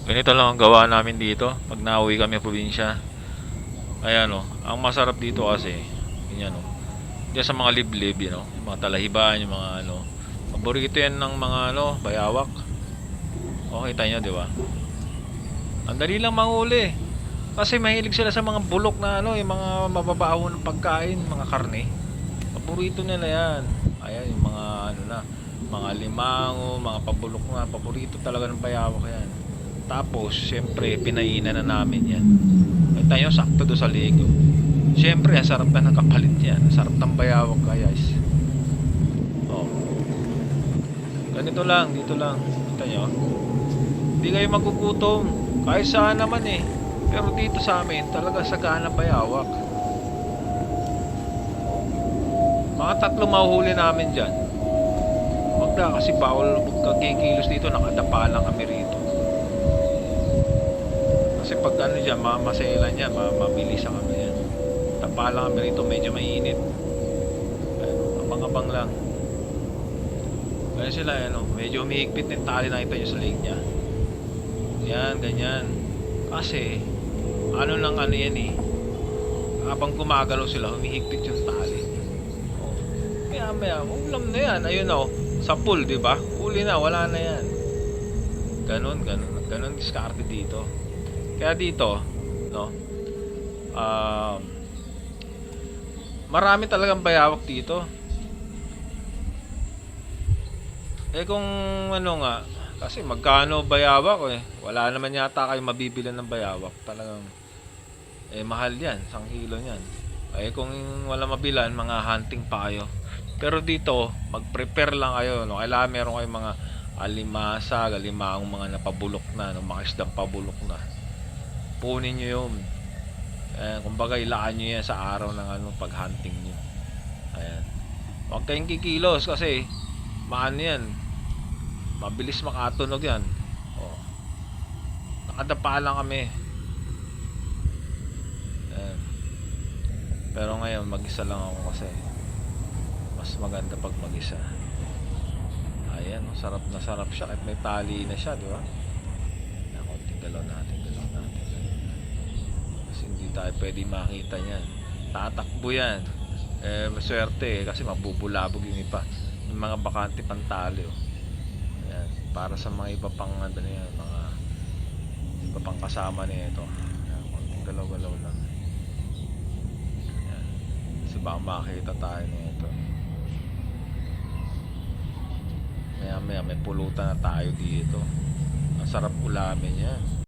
Ganito lang ang gawa namin dito pag nauwi kami probinsya. Ayan o, ang masarap dito kasi, ganyan o. Diyan sa mga liblib, yung mga talahiban, yung mga paborito yan ng mga bayawak. O, kita nyo, di ba? Ang dali lang manghuli. Kasi mahilig sila sa mga bulok na yung mga mababaho ng pagkain, mga karne. Paborito nila yan. Ayan, yung mga na, mga limango, mga pabulok na, paborito talaga ng bayawak yan. Tapos, syempre, pinainan na namin yan. Kita nyo, sakto doon sa ligo. Syempre, ang sarap na ng kapalit yan. Ang sarap ng bayawak, guys. Oh, ganito lang, dito lang. Kita nyo, hindi kayo magugutom. Kahit saan naman eh. Pero dito sa amin, talaga sagana bayawak. Mga 3 mahuhuli namin dyan. Wag na kasi bawal magkakikilos dito. Nakadapa lang kami rito. Kasi pag dyan, mamaselan yan, mabilis kami yan. Tapa lang kami rito, medyo mainit. Abang-abang lang. Kaya sila, medyo umihigpit ng tali, nakita nyo sa leg niya. Yan, ganyan. Kasi, lang yan eh. Habang gumagalaw sila, humihigpit yung tali. Maya, ulam na yan. Ayun sa pool, di ba? Uli na, wala na yan. Ganon diskarte dito. Kaya dito, marami talagang bayawak dito. Kung nga, kasi magkano bayawak wala naman yata kayo mabibili ng bayawak. Talagang mahal yan, 1 kilo yan. Kung wala mabilan, mga hunting pa kayo. Pero dito, mag-prepare lang kayo, kailangan meron kayong mga alimasa, galimang mga napabulok na, mga isdang pabulok na. Punin nyo yun. Kumbaga ilaan nyo yan sa araw ng pag-hunting nyo. Ayan. Huwag kayong kikilos kasi maano yan, mabilis makatunog yan. Nakadapa lang kami. Ayan. Pero ngayon mag-isa lang ako kasi mas maganda pag mag-isa. Ayan, sarap na sarap siya kahit may tali na siya, di ba? Konting galaw natin. Kasi hindi tayo pwede makita niyan. Tatakbo yan. Maswerte kasi mabubulabog yung iba. Yung mga bakante pantali. Ayan, para sa mga iba pang mga iba pang kasama nito. Ayan, konting galaw-galaw lang. Ayan. Kasi baka makita tayo nito. Maya may pulutan na tayo dito. Ang sarap ulamin yan.